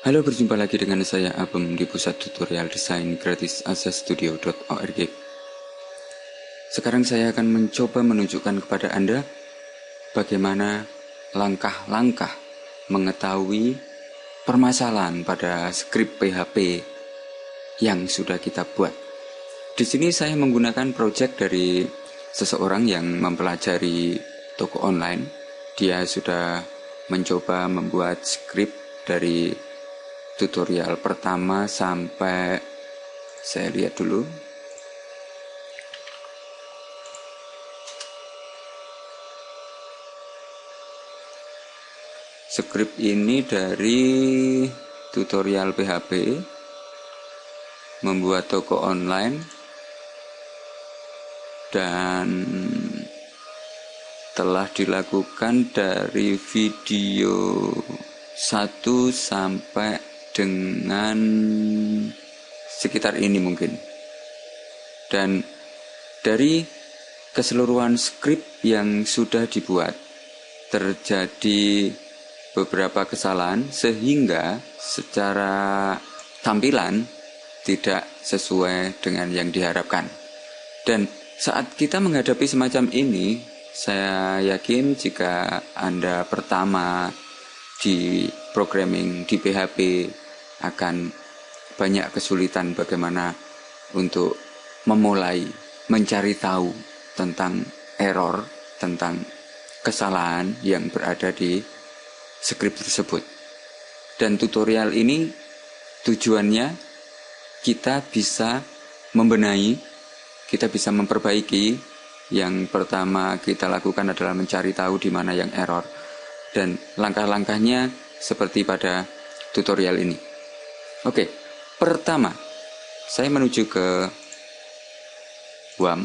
Halo, berjumpa lagi dengan saya Abem di Pusat Tutorial Desain Gratis asastudio.org. Sekarang saya akan mencoba menunjukkan kepada Anda bagaimana langkah-langkah mengetahui permasalahan pada skrip PHP yang sudah kita buat. Di sini saya menggunakan project dari seseorang yang mempelajari toko online. Dia sudah mencoba membuat skrip dari tutorial pertama sampai, saya lihat dulu, skrip ini dari tutorial PHP membuat toko online, dan telah dilakukan dari video 1 sampai dengan sekitar ini mungkin. Dan dari keseluruhan skrip yang sudah dibuat, terjadi beberapa kesalahan sehingga secara tampilan tidak sesuai dengan yang diharapkan. Dan saat kita menghadapi semacam ini, saya yakin jika Anda pertama di programming di PHP akan banyak kesulitan bagaimana untuk memulai mencari tahu tentang error, tentang kesalahan yang berada di skrip tersebut. Dan tutorial ini tujuannya kita bisa membenahi, kita bisa memperbaiki. Yang pertama kita lakukan adalah mencari tahu di mana yang error. Dan langkah-langkahnya seperti pada tutorial ini. Oke, pertama saya menuju ke WAM.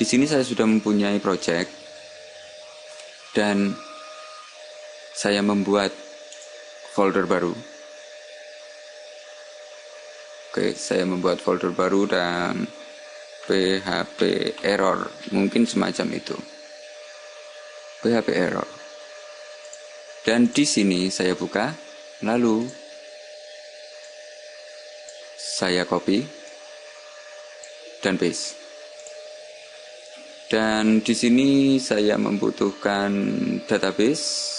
Di sini saya sudah mempunyai project dan saya membuat folder baru. Oke, saya membuat folder baru dan PHP error, mungkin semacam itu. PHP error. Dan di sini saya buka, lalu saya copy dan paste. Dan di sini saya membutuhkan database.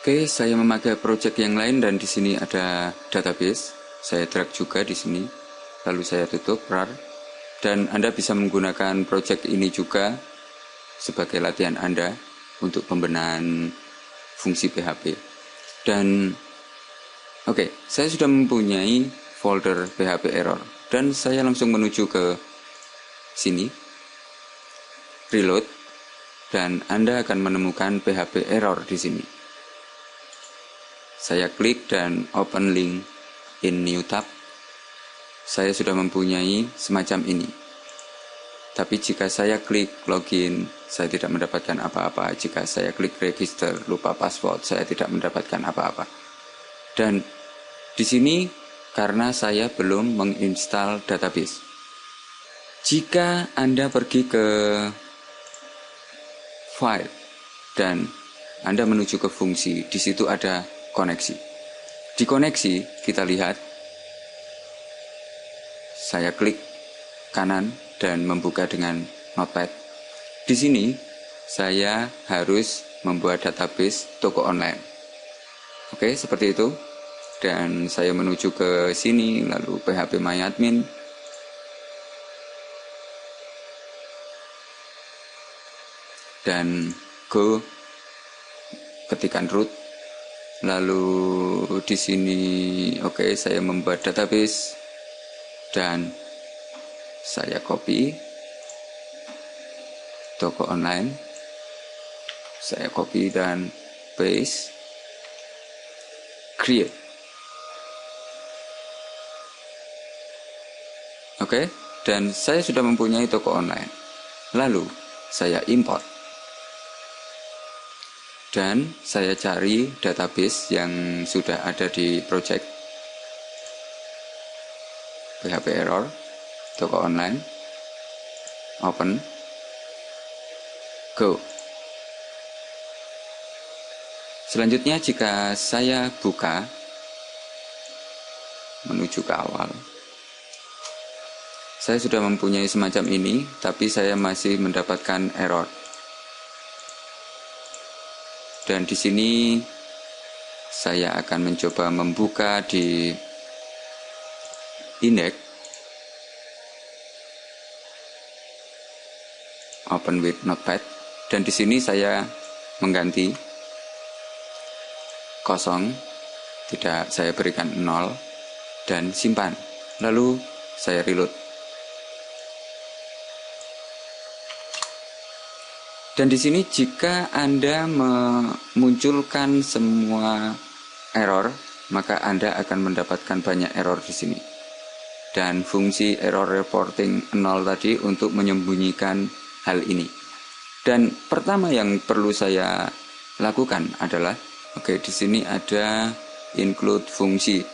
Oke, saya memakai project yang lain dan di sini ada database. Saya drag juga di sini. Lalu saya tutup rar. Dan Anda bisa menggunakan project ini juga sebagai latihan Anda untuk pembenahan fungsi PHP. Dan oke, saya sudah mempunyai folder PHP error dan saya langsung menuju ke sini, reload, dan Anda akan menemukan PHP error di sini. Saya klik dan open link in new tab. Saya sudah mempunyai semacam ini. Tapi jika saya klik login, saya tidak mendapatkan apa-apa. Jika saya klik register, lupa password, saya tidak mendapatkan apa-apa. Dan di sini karena saya belum menginstal database. Jika Anda pergi ke file dan Anda menuju ke fungsi, di situ ada koneksi. Di koneksi kita lihat, saya klik kanan dan membuka dengan notepad. Di sini saya harus membuat database toko online. Oke, seperti itu. Dan saya menuju ke sini, lalu PHP MyAdmin. Dan go, ketikan root. Lalu di sini, oke, saya membuat database dan saya copy toko online, saya copy dan paste, create. Oke, dan saya sudah mempunyai toko online. Lalu saya import dan saya cari database yang sudah ada di project. PHP error, toko online, open, go. Selanjutnya jika saya buka menuju ke awal. Saya sudah mempunyai semacam ini, tapi saya masih mendapatkan error. Dan di sini saya akan mencoba membuka di index, open with notepad, dan di sini saya mengganti kosong, tidak saya berikan 0 dan simpan. Lalu saya reload. Dan di sini jika Anda memunculkan semua error, maka Anda akan mendapatkan banyak error di sini. Dan fungsi error reporting 0 tadi untuk menyembunyikan hal ini. Dan pertama yang perlu saya lakukan adalah, di sini ada include fungsi.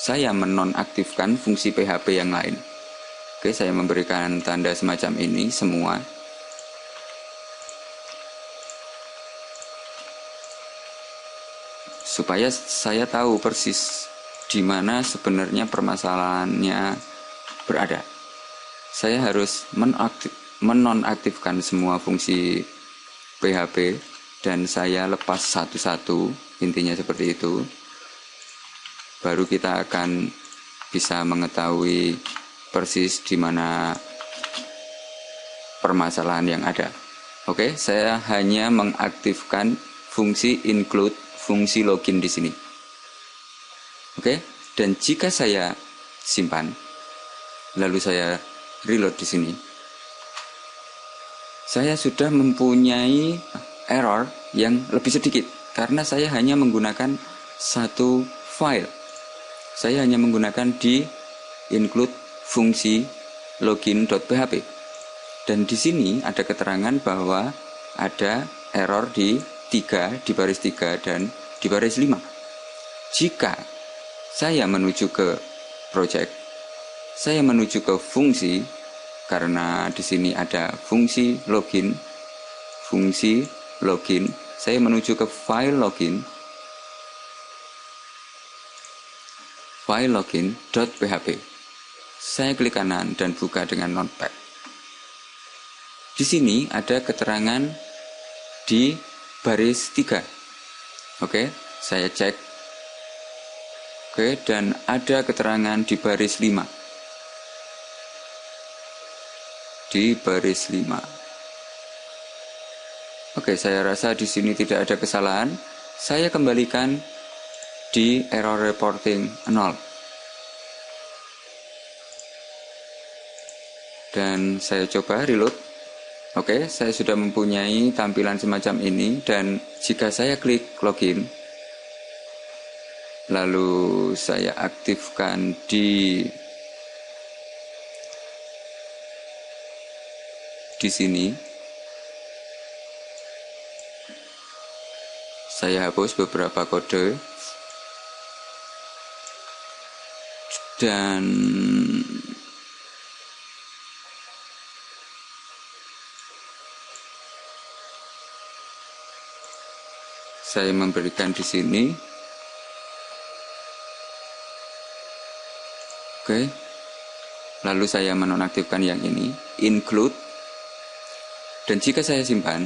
Saya menonaktifkan fungsi PHP yang lain. Saya memberikan tanda semacam ini semua. Supaya saya tahu persis di mana sebenarnya permasalahannya berada. Saya harus menonaktifkan semua fungsi PHP dan saya lepas satu-satu, intinya seperti itu. Baru kita akan bisa mengetahui persis di mana permasalahan yang ada. Saya hanya mengaktifkan fungsi include, fungsi login di sini. Dan jika saya simpan, lalu saya reload di sini, saya sudah mempunyai error yang lebih sedikit karena saya hanya menggunakan satu file. Saya hanya menggunakan di include fungsi login.php. Dan di sini ada keterangan bahwa ada error di 3, di baris 3 dan di baris 5. Jika saya menuju ke project, saya menuju ke fungsi, karena di sini ada fungsi login, saya menuju ke file login.php. Saya klik kanan dan buka dengan notepad. Di sini ada keterangan di baris 3. Saya cek. Dan ada keterangan di baris 5. Di baris 5. Saya rasa di sini tidak ada kesalahan. Saya kembalikan di error reporting 0. Dan saya coba reload. Saya sudah mempunyai tampilan semacam ini, dan jika saya klik login, lalu saya aktifkan di sini, saya hapus beberapa kode, dan saya memberikan di sini. Lalu saya menonaktifkan yang ini, include. Dan jika saya simpan,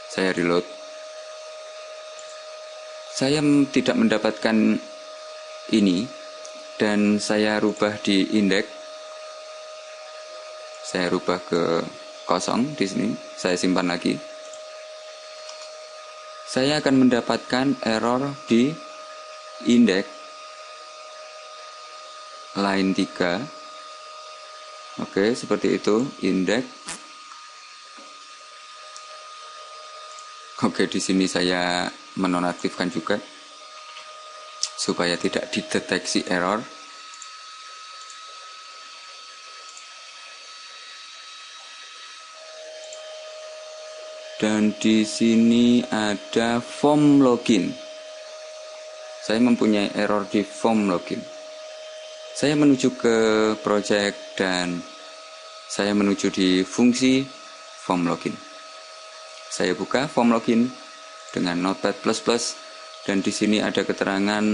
saya reload, saya tidak mendapatkan ini, dan saya rubah di index. Saya rubah ke kosong di sini, saya simpan lagi. Saya akan mendapatkan error di index line 3. Seperti itu, index. Di sini saya menonaktifkan juga supaya tidak dideteksi error. Dan di sini ada form login. Saya mempunyai error di form login. Saya menuju ke project dan saya menuju di fungsi form login. Saya buka form login dengan notepad++, dan di sini ada keterangan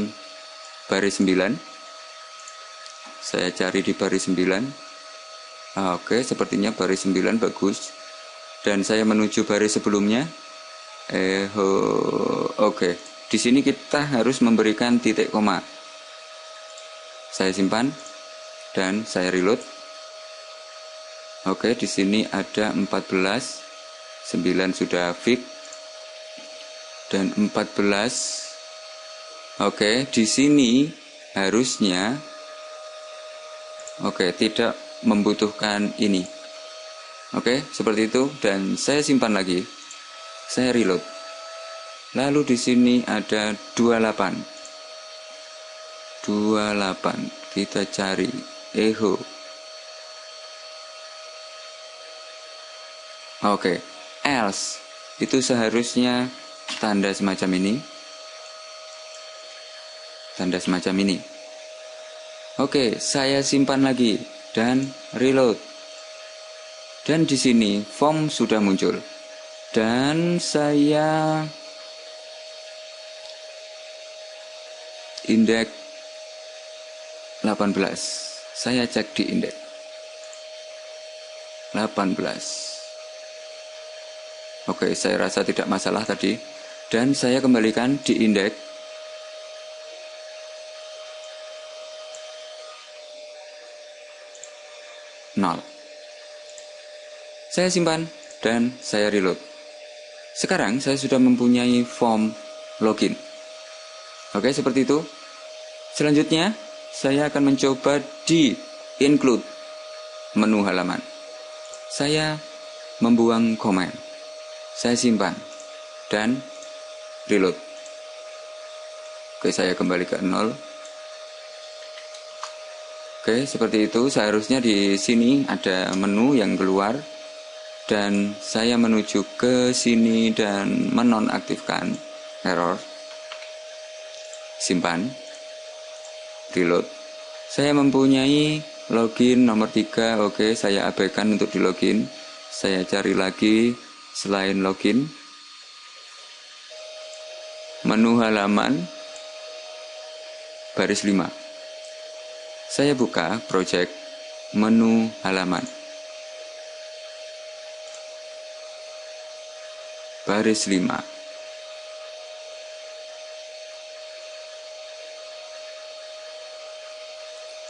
baris 9. Saya cari di baris 9. Oke, sepertinya baris 9 bagus. Dan saya menuju baris sebelumnya. Oke. Di sini kita harus memberikan titik koma. Saya simpan dan saya reload. Oke, di sini ada 14. 9 sudah fix. Dan 14. Oke, di sini harusnya tidak membutuhkan ini. Oke, seperti itu, dan saya simpan lagi. Saya reload. Lalu di sini ada 28. 28. Kita cari echo. Oke, else itu seharusnya tanda semacam ini. Tanda semacam ini. Oke, saya simpan lagi dan reload. Dan di sini form sudah muncul. Dan saya indeks 18. Saya cek di indeks 18. Oke, saya rasa tidak masalah tadi. Dan saya kembalikan di indeks 0. Saya simpan dan saya reload. Sekarang saya sudah mempunyai form login. Oke, seperti itu. Selanjutnya saya akan mencoba di include menu halaman. Saya membuang komen. Saya simpan dan reload. Oke, saya kembali ke 0. Oke, seperti itu. Seharusnya di sini ada menu yang keluar dan saya menuju ke sini dan menonaktifkan error. Simpan. Reload. Saya mempunyai login nomor 3. Oke, saya abaikan untuk di login. Saya cari lagi selain login. Menu halaman baris 5. Saya buka project menu halaman. Baris 5.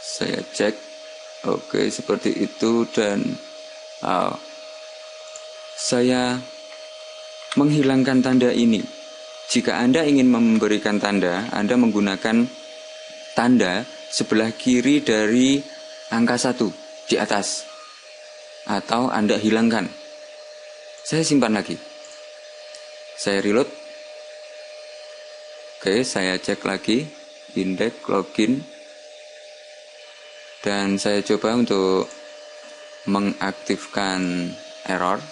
Saya cek. Oke, seperti itu dan saya menghilangkan tanda ini. Jika Anda ingin memberikan tanda, Anda menggunakan tanda sebelah kiri dari angka 1 di atas. Atau Anda hilangkan. Saya simpan lagi. Saya reload. Oke, saya cek lagi. Indeks, login. Dan saya coba untuk mengaktifkan error.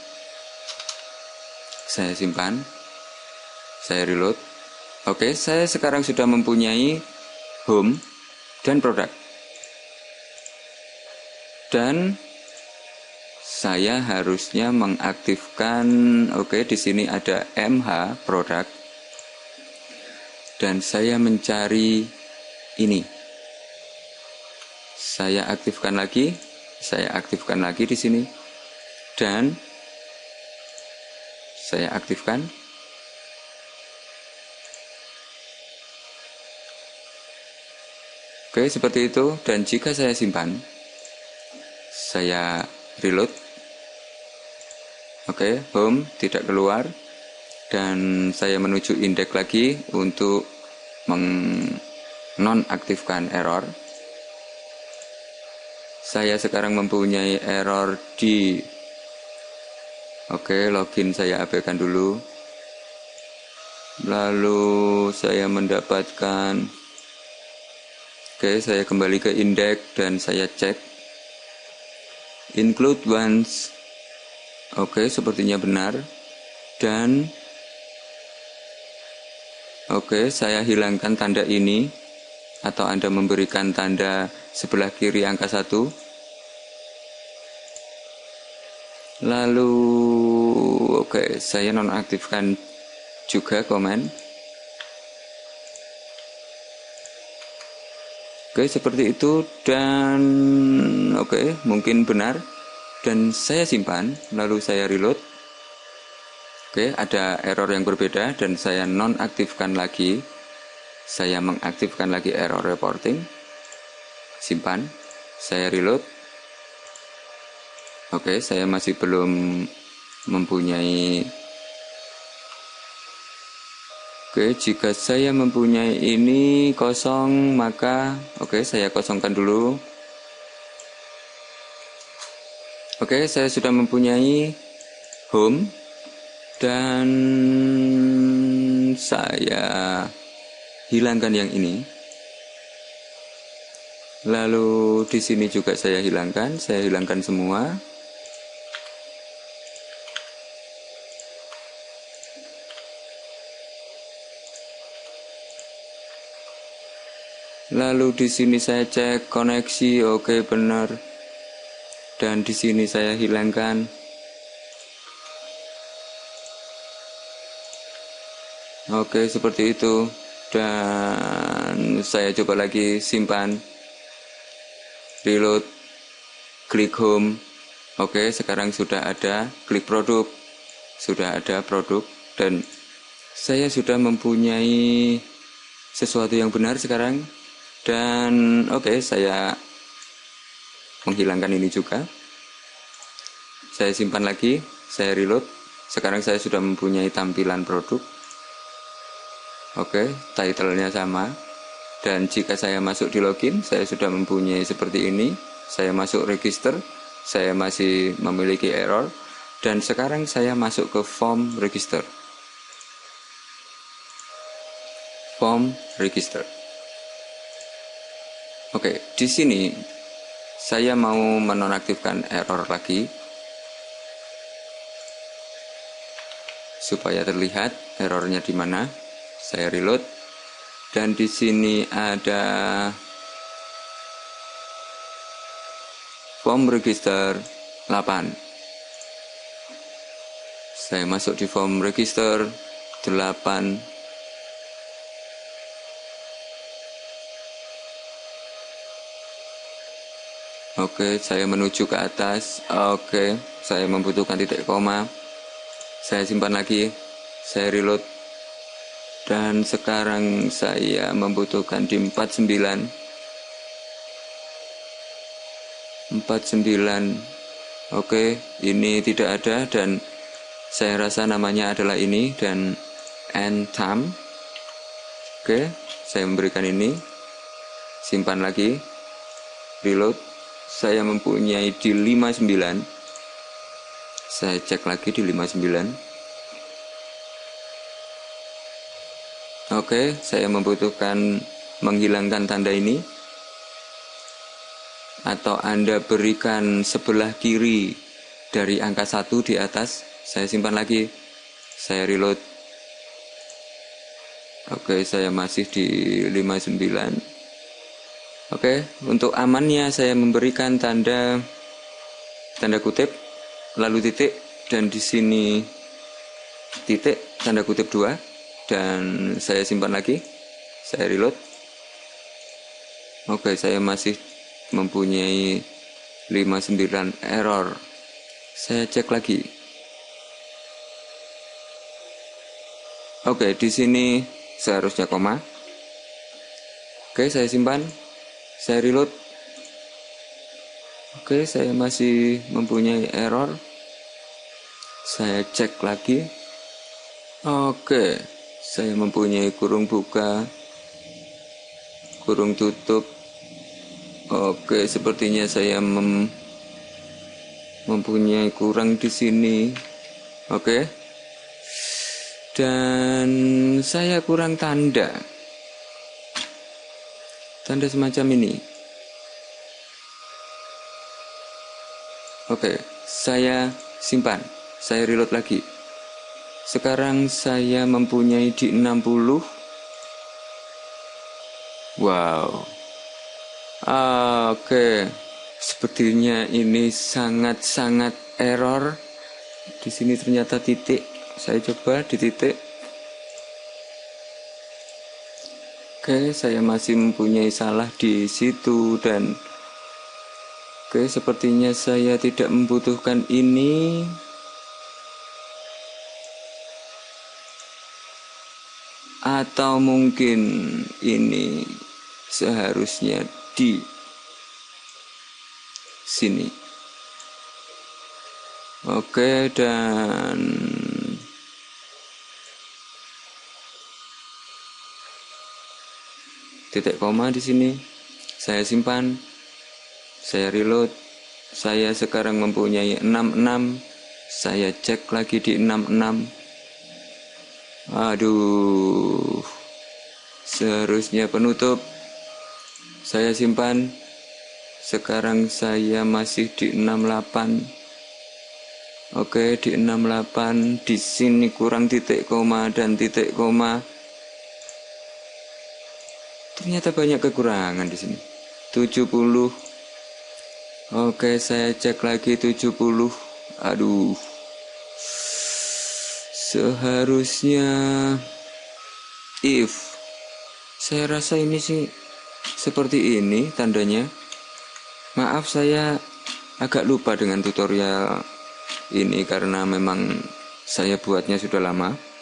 Saya simpan. Saya reload. Oke, saya sekarang sudah mempunyai home dan produk. Dan saya harusnya mengaktifkan, oke, di sini ada MH produk. Dan saya mencari ini. Saya aktifkan lagi di sini. Dan saya aktifkan. Oke, seperti itu. Dan jika saya simpan, saya reload. Oke, home tidak keluar. Dan saya menuju indeks lagi untuk menonaktifkan error. Saya sekarang mempunyai error di... Oke, login saya abaikan dulu. Lalu saya mendapatkan... Oke, saya kembali ke indeks dan saya cek. Include once. Oke, sepertinya benar. Dan oke, saya hilangkan tanda ini. Atau Anda memberikan tanda sebelah kiri angka 1. Lalu oke, saya nonaktifkan juga komen. Oke, seperti itu dan oke, mungkin benar. Dan saya simpan, lalu saya reload. Oke, ada error yang berbeda dan saya nonaktifkan lagi. Saya mengaktifkan lagi error reporting. Simpan, saya reload. Oke, saya masih belum mempunyai. Oke, jika saya mempunyai ini kosong, maka oke, saya kosongkan dulu. Oke, saya sudah mempunyai home dan saya hilangkan yang ini. Lalu di sini juga saya hilangkan semua. Lalu di sini saya cek koneksi, oke benar. Dan di sini saya hilangkan. Oke, seperti itu. Dan saya coba lagi simpan. Reload. Klik home. Oke, sekarang sudah ada. Klik produk. Sudah ada produk dan saya sudah mempunyai sesuatu yang benar sekarang. Dan oke, saya menghilangkan ini juga. Saya simpan lagi, saya reload. Sekarang saya sudah mempunyai tampilan produk. Oke, title-nya sama. Dan jika saya masuk di login, saya sudah mempunyai seperti ini. Saya masuk register, saya masih memiliki error. Dan sekarang saya masuk ke form register. Form register. Oke, di sini saya mau menonaktifkan error lagi supaya terlihat errornya di mana. Saya reload dan di sini ada form register 8. Saya masuk di form register 8. Oke, saya menuju ke atas. Oke, saya membutuhkan titik koma. Saya simpan lagi. Saya reload. Dan sekarang saya membutuhkan di 49. 49. Oke, ini tidak ada dan saya rasa namanya adalah ini dan end time. Oke, saya memberikan ini. Simpan lagi. Reload. Saya mempunyai di 59. Saya cek lagi di 59. Oke, saya membutuhkan menghilangkan tanda ini. Atau Anda berikan sebelah kiri dari angka 1 di atas. Saya simpan lagi. Saya reload. Oke, saya masih di 59. Oke, untuk amannya saya memberikan tanda kutip, lalu titik, dan di sini titik, tanda kutip 2, dan saya simpan lagi, saya reload. Oke, saya masih mempunyai 59 error. Saya cek lagi. Oke, di sini seharusnya koma. Oke, saya simpan. Saya reload. Oke, saya masih mempunyai error. Saya cek lagi. Oke, saya mempunyai kurung buka, kurung tutup. Oke, sepertinya saya mempunyai kurang di sini. Oke. Dan saya kurang tanda semacam ini. Oke, saya simpan. Saya reload lagi. Sekarang saya mempunyai di 60. Wow. Oke. Sepertinya ini sangat-sangat error. Di sini ternyata titik. Saya coba di titik. Oke, saya masih mempunyai salah di situ dan oke, sepertinya saya tidak membutuhkan ini. Atau mungkin ini seharusnya di sini. Oke, dan titik koma di sini. Saya simpan. Saya reload. Saya sekarang mempunyai 66. Saya cek lagi di 66. Aduh. Seharusnya penutup. Saya simpan. Sekarang saya masih di 68. Oke, di 68. Di sini kurang titik koma dan titik koma. Ternyata banyak kekurangan di sini. 70. Oke, saya cek lagi 70. Aduh. Seharusnya if. Saya rasa ini sih seperti ini tandanya. Maaf, saya agak lupa dengan tutorial ini karena memang saya buatnya sudah lama.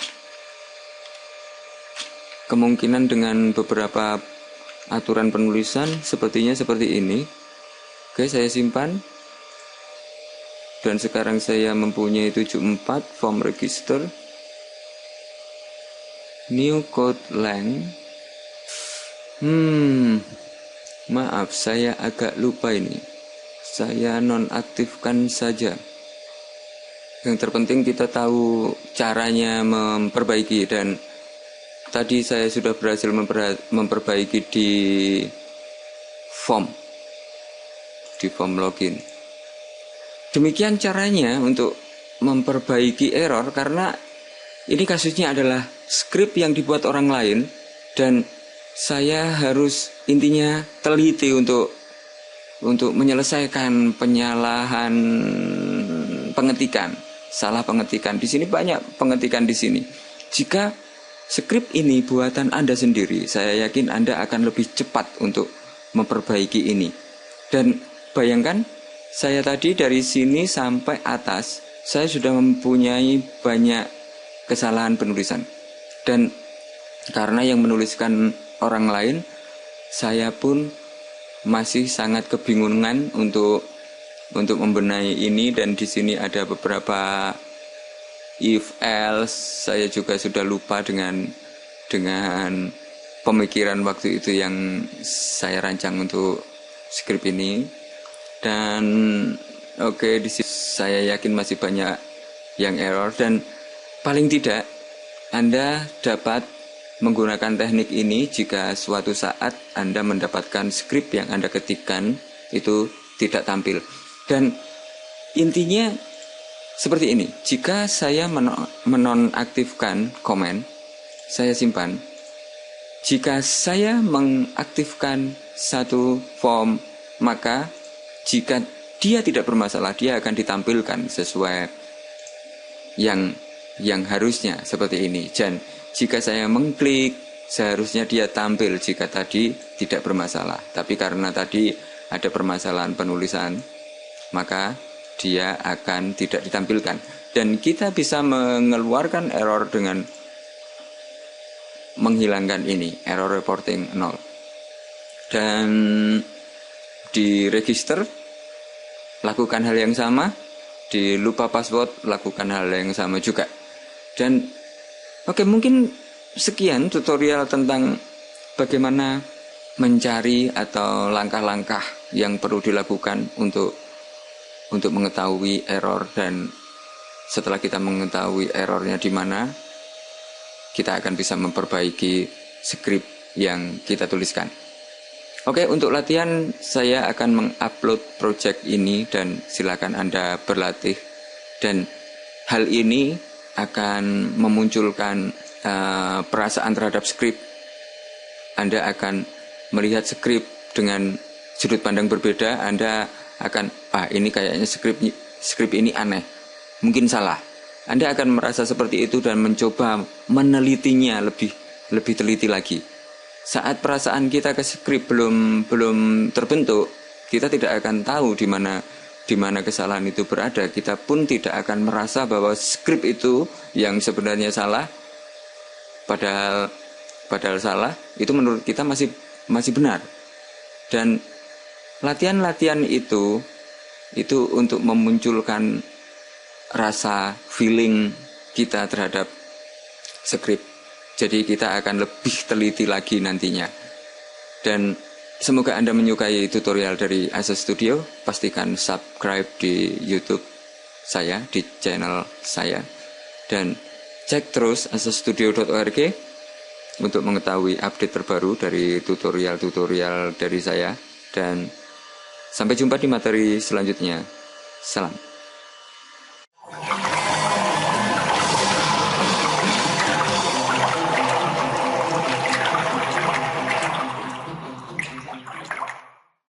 Kemungkinan dengan beberapa aturan penulisan sepertinya seperti ini. Oke, saya simpan. Dan sekarang saya mempunyai 74 form register. New code length. Maaf, saya agak lupa ini. Saya nonaktifkan saja. Yang terpenting kita tahu caranya memperbaiki, dan tadi saya sudah berhasil memperbaiki di form login. Demikian caranya untuk memperbaiki error, karena ini kasusnya adalah script yang dibuat orang lain dan saya harus intinya teliti untuk menyelesaikan penyalahan pengetikan, salah pengetikan. Di sini banyak pengetikan di sini. Jika skrip ini buatan Anda sendiri, saya yakin Anda akan lebih cepat untuk memperbaiki ini. Dan bayangkan, saya tadi dari sini sampai atas, saya sudah mempunyai banyak kesalahan penulisan. Dan karena yang menuliskan orang lain, saya pun masih sangat kebingungan untuk membenahi ini. Dan di sini ada beberapa if else. Saya juga sudah lupa dengan pemikiran waktu itu yang saya rancang untuk skrip ini. Dan oke, di sini saya yakin masih banyak yang error, dan paling tidak Anda dapat menggunakan teknik ini jika suatu saat Anda mendapatkan skrip yang Anda ketikkan itu tidak tampil. Dan intinya seperti ini. Jika saya menonaktifkan komen, saya simpan. Jika saya mengaktifkan satu form, maka jika dia tidak bermasalah, dia akan ditampilkan sesuai yang harusnya seperti ini. Dan jika saya mengklik, seharusnya dia tampil jika tadi tidak bermasalah. Tapi karena tadi ada permasalahan penulisan, maka dia akan tidak ditampilkan. Dan kita bisa mengeluarkan error dengan menghilangkan ini, error reporting 0. Dan di register, lakukan hal yang sama. Di lupa password, lakukan hal yang sama juga. Dan oke, mungkin sekian tutorial tentang bagaimana mencari atau langkah-langkah yang perlu dilakukan untuk mengetahui error. Dan setelah kita mengetahui errornya di mana, kita akan bisa memperbaiki skrip yang kita tuliskan. Oke, untuk latihan saya akan mengupload project ini dan silakan Anda berlatih. Dan hal ini akan memunculkan perasaan terhadap skrip. Anda akan melihat skrip dengan sudut pandang berbeda. Anda akan, ini kayaknya skrip ini aneh, mungkin salah. Anda akan merasa seperti itu dan mencoba menelitinya lebih teliti lagi. saat perasaan kita ke skrip belum terbentuk, kita tidak akan tahu di mana kesalahan itu berada. Kita pun tidak akan merasa bahwa skrip itu yang sebenarnya salah, padahal salah, itu menurut kita masih benar. Dan latihan-latihan itu untuk memunculkan rasa feeling kita terhadap skrip. Jadi kita akan lebih teliti lagi nantinya. Dan semoga Anda menyukai tutorial dari Access Studio. Pastikan subscribe di YouTube saya, di channel saya. Dan cek terus accessstudio.org untuk mengetahui update terbaru dari tutorial-tutorial dari saya. Dan sampai jumpa di materi selanjutnya. Salam.